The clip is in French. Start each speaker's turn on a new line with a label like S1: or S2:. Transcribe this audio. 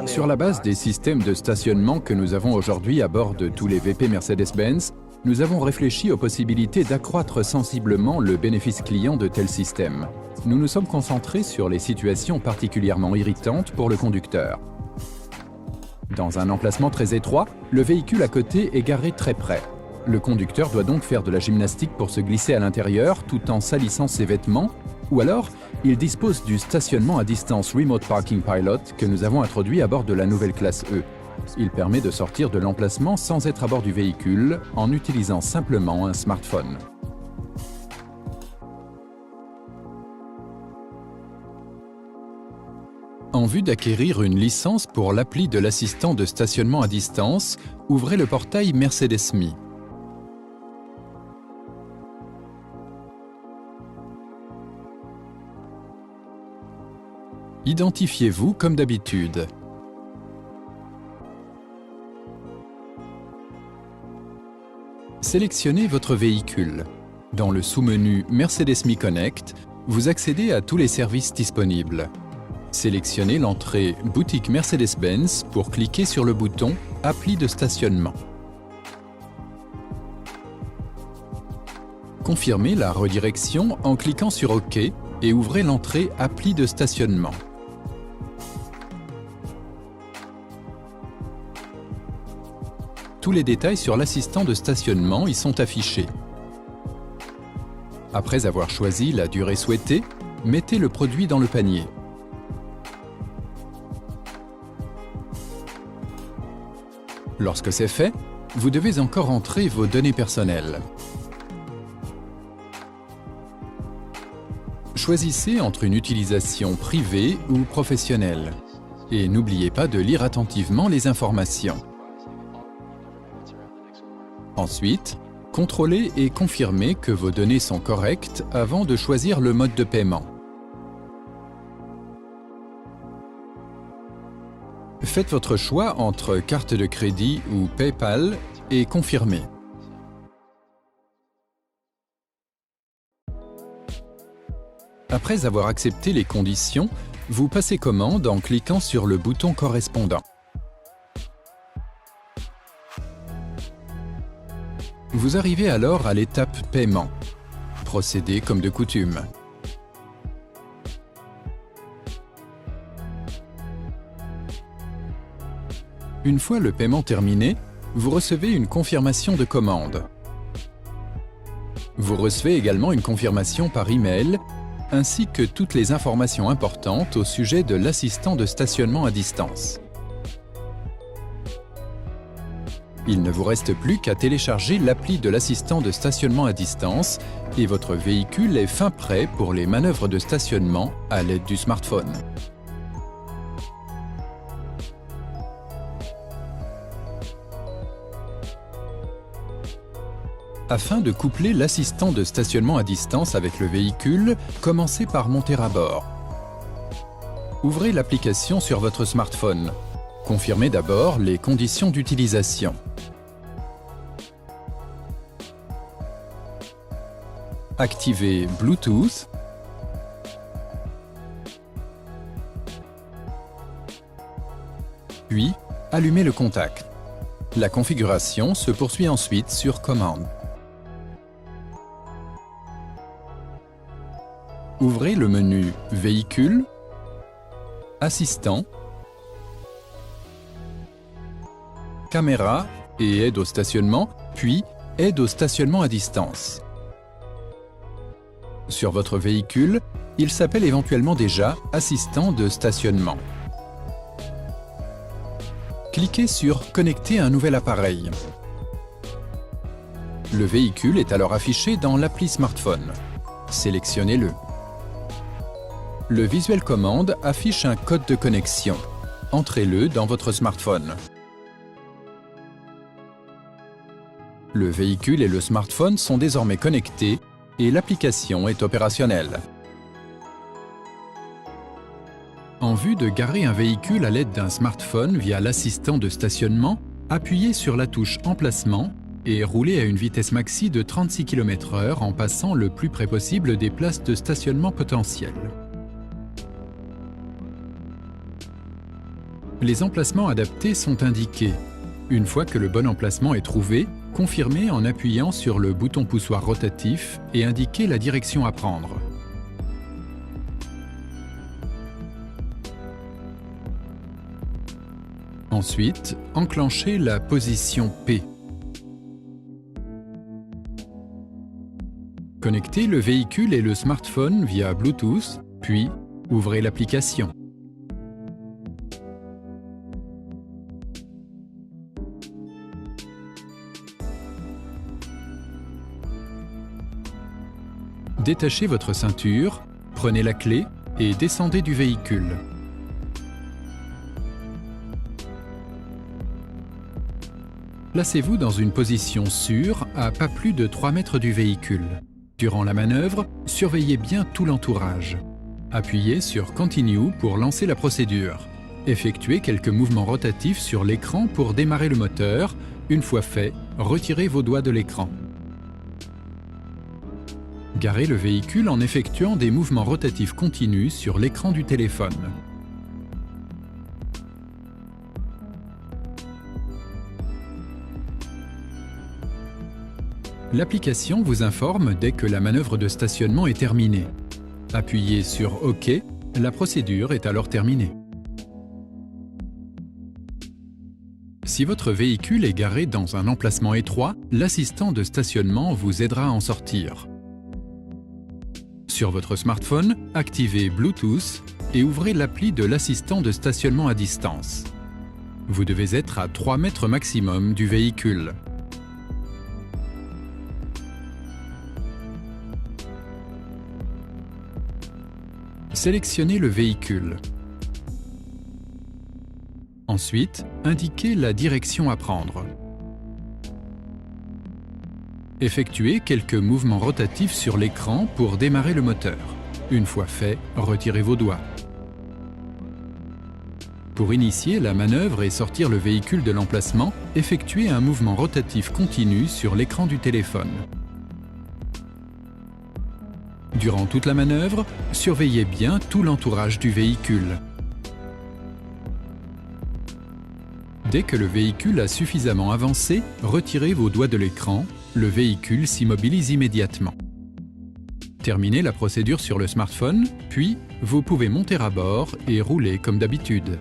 S1: Sur la base des systèmes de stationnement que nous avons aujourd'hui à bord de tous les VP Mercedes-Benz, nous avons réfléchi aux possibilités d'accroître sensiblement le bénéfice client de tels systèmes. Nous nous sommes concentrés sur les situations particulièrement irritantes pour le conducteur. Dans un emplacement très étroit, le véhicule à côté est garé très près. Le conducteur doit donc faire de la gymnastique pour se glisser à l'intérieur tout en salissant ses vêtements, ou alors il dispose du stationnement à distance Remote Parking Pilot que nous avons introduit à bord de la nouvelle classe E. Il permet de sortir de l'emplacement sans être à bord du véhicule en utilisant simplement un smartphone. En vue d'acquérir une licence pour l'appli de l'assistant de stationnement à distance, ouvrez le portail Mercedes.me. Identifiez-vous comme d'habitude. Sélectionnez votre véhicule. Dans le sous-menu Mercedes.me Connect, vous accédez à tous les services disponibles. Sélectionnez l'entrée Boutique Mercedes-Benz pour cliquer sur le bouton Appli de stationnement. Confirmez la redirection en cliquant sur OK et ouvrez l'entrée Appli de stationnement. Tous les détails sur l'assistant de stationnement y sont affichés. Après avoir choisi la durée souhaitée, mettez le produit dans le panier. Lorsque c'est fait, vous devez encore entrer vos données personnelles. Choisissez entre une utilisation privée ou professionnelle. Et n'oubliez pas de lire attentivement les informations. Ensuite, contrôlez et confirmez que vos données sont correctes avant de choisir le mode de paiement. Faites votre choix entre carte de crédit ou PayPal et confirmez. Après avoir accepté les conditions, vous passez commande en cliquant sur le bouton correspondant. Vous arrivez alors à l'étape paiement. Procédez comme de coutume. Une fois le paiement terminé, vous recevez une confirmation de commande. Vous recevez également une confirmation par email, ainsi que toutes les informations importantes au sujet de l'assistant de stationnement à distance. Il ne vous reste plus qu'à télécharger l'appli de l'assistant de stationnement à distance et votre véhicule est fin prêt pour les manœuvres de stationnement à l'aide du smartphone. Afin de coupler l'assistant de stationnement à distance avec le véhicule, commencez par monter à bord. Ouvrez l'application sur votre smartphone. Confirmez d'abord les conditions d'utilisation. Activez Bluetooth. Puis, allumez le contact. La configuration se poursuit ensuite sur commande. Ouvrez le menu Véhicule, Assistant, Caméra et Aide au stationnement, puis Aide au stationnement à distance. Sur votre véhicule, il s'appelle éventuellement déjà Assistant de stationnement. Cliquez sur Connecter un nouvel appareil. Le véhicule est alors affiché dans l'appli smartphone. Sélectionnez-le. Le visuel commande affiche un code de connexion. Entrez-le dans votre smartphone. Le véhicule et le smartphone sont désormais connectés et l'application est opérationnelle. En vue de garer un véhicule à l'aide d'un smartphone via l'assistant de stationnement, appuyez sur la touche Emplacement et roulez à une vitesse maxi de 36 km/h en passant le plus près possible des places de stationnement potentielles. Les emplacements adaptés sont indiqués. Une fois que le bon emplacement est trouvé, confirmez en appuyant sur le bouton poussoir rotatif et indiquez la direction à prendre. Ensuite, enclenchez la position P. Connectez le véhicule et le smartphone via Bluetooth, puis ouvrez l'application. Détachez votre ceinture, prenez la clé et descendez du véhicule. Placez-vous dans une position sûre à pas plus de 3 mètres du véhicule. Durant la manœuvre, surveillez bien tout l'entourage. Appuyez sur Continue pour lancer la procédure. Effectuez quelques mouvements rotatifs sur l'écran pour démarrer le moteur. Une fois fait, retirez vos doigts de l'écran. Garez le véhicule en effectuant des mouvements rotatifs continus sur l'écran du téléphone. L'application vous informe dès que la manœuvre de stationnement est terminée. Appuyez sur OK, la procédure est alors terminée. Si votre véhicule est garé dans un emplacement étroit, l'assistant de stationnement vous aidera à en sortir. Sur votre smartphone, activez Bluetooth et ouvrez l'appli de l'assistant de stationnement à distance. Vous devez être à 3 mètres maximum du véhicule. Sélectionnez le véhicule. Ensuite, indiquez la direction à prendre. Effectuez quelques mouvements rotatifs sur l'écran pour démarrer le moteur. Une fois fait, retirez vos doigts. Pour initier la manœuvre et sortir le véhicule de l'emplacement, effectuez un mouvement rotatif continu sur l'écran du téléphone. Durant toute la manœuvre, surveillez bien tout l'entourage du véhicule. Dès que le véhicule a suffisamment avancé, retirez vos doigts de l'écran, le véhicule s'immobilise immédiatement. Terminez la procédure sur le smartphone, puis vous pouvez monter à bord et rouler comme d'habitude.